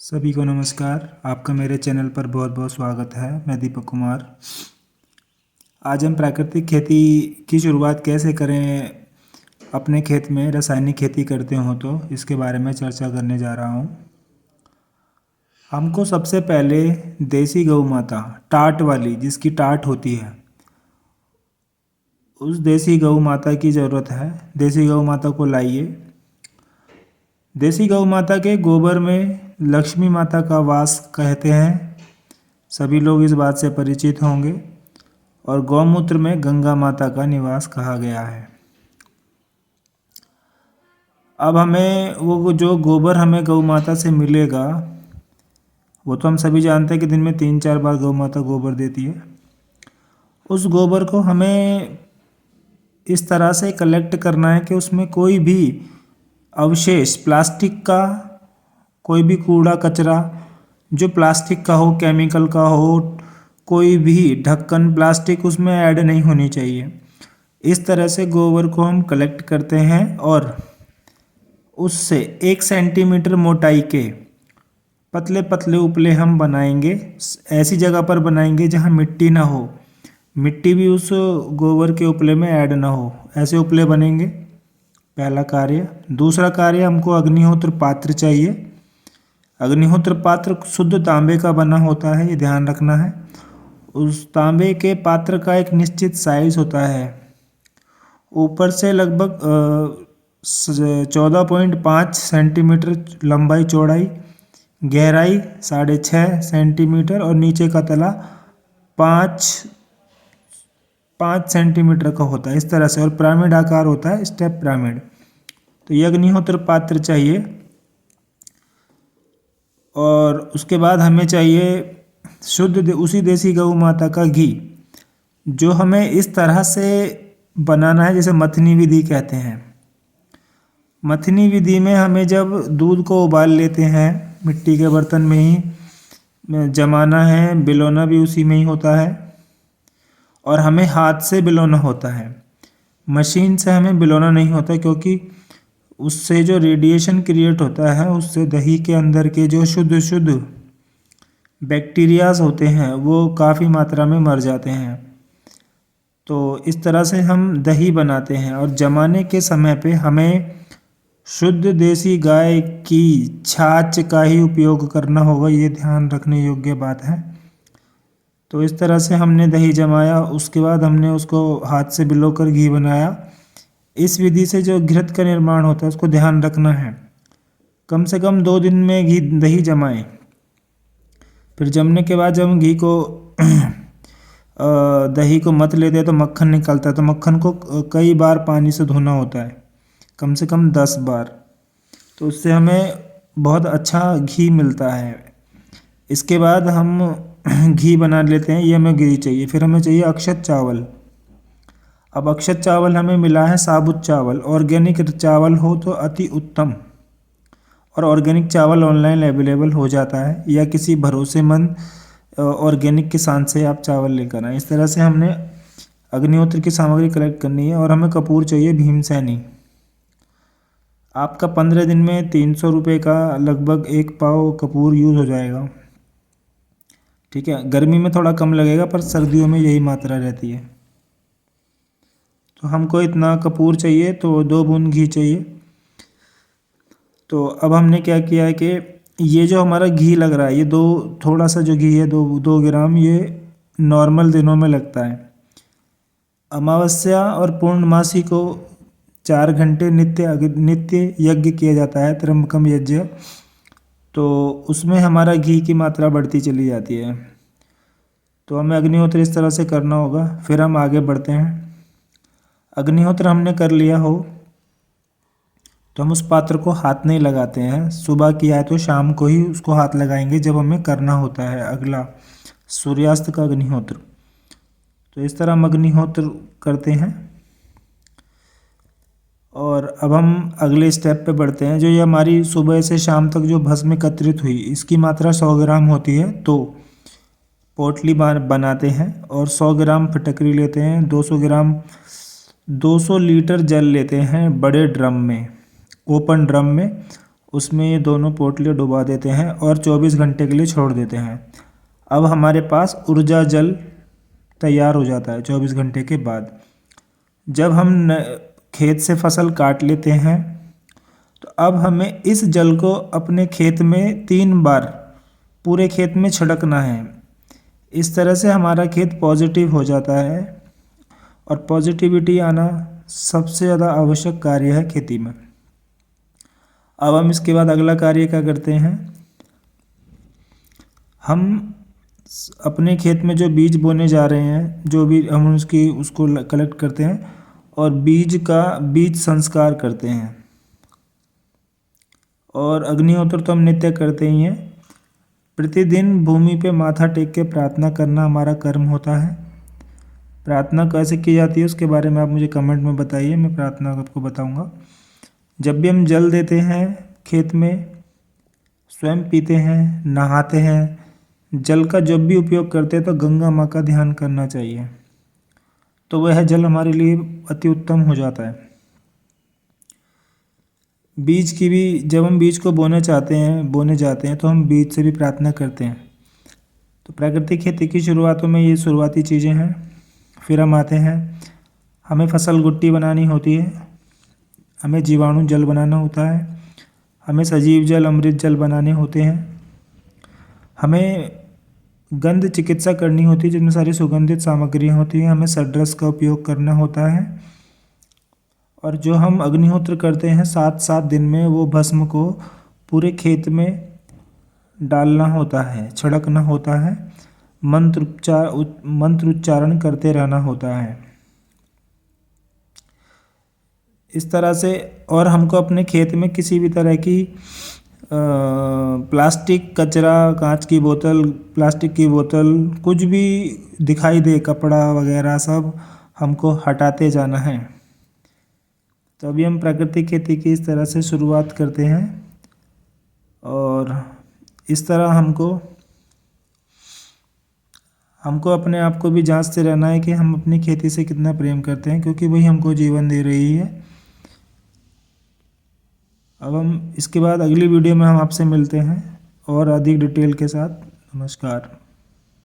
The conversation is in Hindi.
सभी को नमस्कार। आपका मेरे चैनल पर बहुत बहुत स्वागत है। मैं दीपक कुमार। आज हम प्राकृतिक खेती की शुरुआत कैसे करें, अपने खेत में रासायनिक खेती करते हो तो इसके बारे में चर्चा करने जा रहा हूँ। हमको सबसे पहले देसी गौ माता, टाट वाली, जिसकी टाट होती है, उस देसी गौ माता की ज़रूरत है। देसी गौ माता को लाइए। देसी गौ माता के गोबर में लक्ष्मी माता का वास कहते हैं, सभी लोग इस बात से परिचित होंगे। और गौमूत्र में गंगा माता का निवास कहा गया है। अब हमें वो जो गोबर हमें गौ माता से मिलेगा, वो तो हम सभी जानते हैं कि दिन में 3-4 बार गौ माता गोबर देती है। उस गोबर को हमें इस तरह से कलेक्ट करना है कि उसमें कोई भी अवशेष, प्लास्टिक का कोई भी कूड़ा कचरा जो प्लास्टिक का हो, केमिकल का हो, कोई भी ढक्कन प्लास्टिक उसमें ऐड नहीं होनी चाहिए। इस तरह से गोबर को हम कलेक्ट करते हैं और उससे 1 सेंटीमीटर मोटाई के पतले पतले उपले हम बनाएंगे। ऐसी जगह पर बनाएंगे जहाँ मिट्टी ना हो, मिट्टी भी उस गोबर के उपले में ऐड ना हो, ऐसे उपले बनेंगे। पहला कार्य। दूसरा कार्य, हमको अग्निहोत्र पात्र चाहिए। अग्निहोत्र पात्र शुद्ध तांबे का बना होता है, ये ध्यान रखना है। उस तांबे के पात्र का एक निश्चित साइज होता है, ऊपर से लगभग 14.5 सेंटीमीटर लंबाई चौड़ाई, गहराई 6.5 सेंटीमीटर और नीचे का तला 5 सेंटीमीटर का होता है, इस तरह से। और पिरामिड आकार होता है, स्टेप पिरामिड। तो ये अग्निहोत्र पात्र चाहिए। और उसके बाद हमें चाहिए शुद्ध उसी देसी गौ माता का घी, जो हमें इस तरह से बनाना है जैसे मथनी विधि कहते हैं। मथनी विधि में हमें जब दूध को उबाल लेते हैं, मिट्टी के बर्तन में ही जमाना है, बिलोना भी उसी में ही होता है, और हमें हाथ से बिलोना होता है। मशीन से हमें बिलोना नहीं होता, क्योंकि उससे जो रेडिएशन क्रिएट होता है, उससे दही के अंदर के जो शुद्ध बैक्टीरियाज होते हैं वो काफ़ी मात्रा में मर जाते हैं। तो इस तरह से हम दही बनाते हैं। और जमाने के समय पे हमें शुद्ध देसी गाय की छाछ का ही उपयोग करना होगा, ये ध्यान रखने योग्य बात है। तो इस तरह से हमने दही जमाया, उसके बाद हमने उसको हाथ से बिलो कर घी बनाया। इस विधि से जो घृत का निर्माण होता है उसको ध्यान रखना है। कम से कम 2 दिन में दही जमाएं। फिर जमने के बाद जब हम घी को दही को मथ लेते हैं तो मक्खन निकलता है। तो मक्खन को कई बार पानी से धोना होता है, कम से कम 10 बार। तो उससे हमें बहुत अच्छा घी मिलता है। इसके बाद हम घी बना लेते हैं, ये हमें घी चाहिए। फिर हमें चाहिए अक्षत चावल। अब अक्षत चावल हमें मिला है साबुत चावल। ऑर्गेनिक चावल हो तो अति उत्तम, और ऑर्गेनिक चावल ऑनलाइन अवेलेबल हो जाता है, या किसी भरोसेमंद ऑर्गेनिक किसान से आप चावल लेकर आएँ। इस तरह से हमने अग्निहोत्र की सामग्री कलेक्ट करनी है। और हमें कपूर चाहिए भीमसेनी। आपका 15 दिन में 300 रुपये का लगभग 1 पाव कपूर यूज़ हो जाएगा। ठीक है, गर्मी में थोड़ा कम लगेगा, पर सर्दियों में यही मात्रा रहती है। तो हमको इतना कपूर चाहिए, तो 2 बूंद घी चाहिए। तो अब हमने क्या किया है कि ये जो हमारा घी लग रहा है, ये थोड़ा सा जो घी है 2 ग्राम, ये नॉर्मल दिनों में लगता है। अमावस्या और पूर्णमासी को 4 घंटे नित्य यज्ञ किया जाता है, त्र्यंबकम यज्ञ। तो उसमें हमारा घी की मात्रा बढ़ती चली जाती है। तो हमें अग्निहोत्र इस तरह से करना होगा। फिर हम आगे बढ़ते हैं। अग्निहोत्र हमने कर लिया हो तो हम उस पात्र को हाथ नहीं लगाते हैं। सुबह किया है तो शाम को ही उसको हाथ लगाएंगे, जब हमें करना होता है अगला सूर्यास्त का अग्निहोत्र। तो इस तरह हम अग्निहोत्र करते हैं। और अब हम अगले स्टेप पे बढ़ते हैं। जो ये हमारी सुबह से शाम तक जो भस्म एकत्रित हुई, इसकी मात्रा 100 ग्राम होती है। तो पोटली बनाते हैं और 100 ग्राम फिटकरी लेते हैं। 200 लीटर जल लेते हैं बड़े ड्रम में, ओपन ड्रम में, उसमें ये दोनों पोटली डुबा देते हैं और 24 घंटे के लिए छोड़ देते हैं। अब हमारे पास ऊर्जा जल तैयार हो जाता है 24 घंटे के बाद। जब हम खेत से फसल काट लेते हैं तो अब हमें इस जल को अपने खेत में 3 बार पूरे खेत में छिड़कना है। इस तरह से हमारा खेत पॉजिटिव हो जाता है और पॉजिटिविटी आना सबसे ज़्यादा आवश्यक कार्य है खेती में। अब हम इसके बाद अगला कार्य क्या करते हैं, हम अपने खेत में जो बीज बोने जा रहे हैं, जो भी हम उसको कलेक्ट करते हैं और बीज संस्कार करते हैं। और अग्निहोत्र तो हम नित्य करते ही हैं। प्रतिदिन भूमि पे माथा टेक के प्रार्थना करना हमारा कर्म होता है। प्रार्थना कैसे की जाती है उसके बारे में आप मुझे कमेंट में बताइए, मैं प्रार्थना आपको बताऊंगा। जब भी हम जल देते हैं खेत में, स्वयं पीते हैं, नहाते हैं, जल का जब भी उपयोग करते हैं तो गंगा माँ का ध्यान करना चाहिए, तो वह जल हमारे लिए अति उत्तम हो जाता है। बीज की भी, जब हम बीज को बोने जाते हैं तो हम बीज से भी प्रार्थना करते हैं। तो प्राकृतिक खेती की शुरुआतों में ये शुरुआती चीज़ें हैं। फिर हम आते हैं, हमें फसल गुट्टी बनानी होती है, हमें जीवाणु जल बनाना होता है, हमें सजीव जल अमृत जल बनाने होते हैं, हमें गंध चिकित्सा करनी होती है जिसमें सारी सुगंधित सामग्रियाँ होती हैं, हमें सड्रस का उपयोग करना होता है। और जो हम अग्निहोत्र करते हैं 7-7 दिन में, वो भस्म को पूरे खेत में डालना होता है, छिड़कना होता है, मंत्र उच्चारण करते रहना होता है। इस तरह से, और हमको अपने खेत में किसी भी तरह की प्लास्टिक कचरा, कांच की बोतल, प्लास्टिक की बोतल, कुछ भी दिखाई दे, कपड़ा वगैरह सब हमको हटाते जाना है। तो अभी हम प्राकृतिक खेती की इस तरह से शुरुआत करते हैं और इस तरह हमको अपने आप को भी जांचते रहना है कि हम अपनी खेती से कितना प्रेम करते हैं, क्योंकि वही हमको जीवन दे रही है। अब हम इसके बाद अगली वीडियो में हम आपसे मिलते हैं और अधिक डिटेल के साथ। नमस्कार।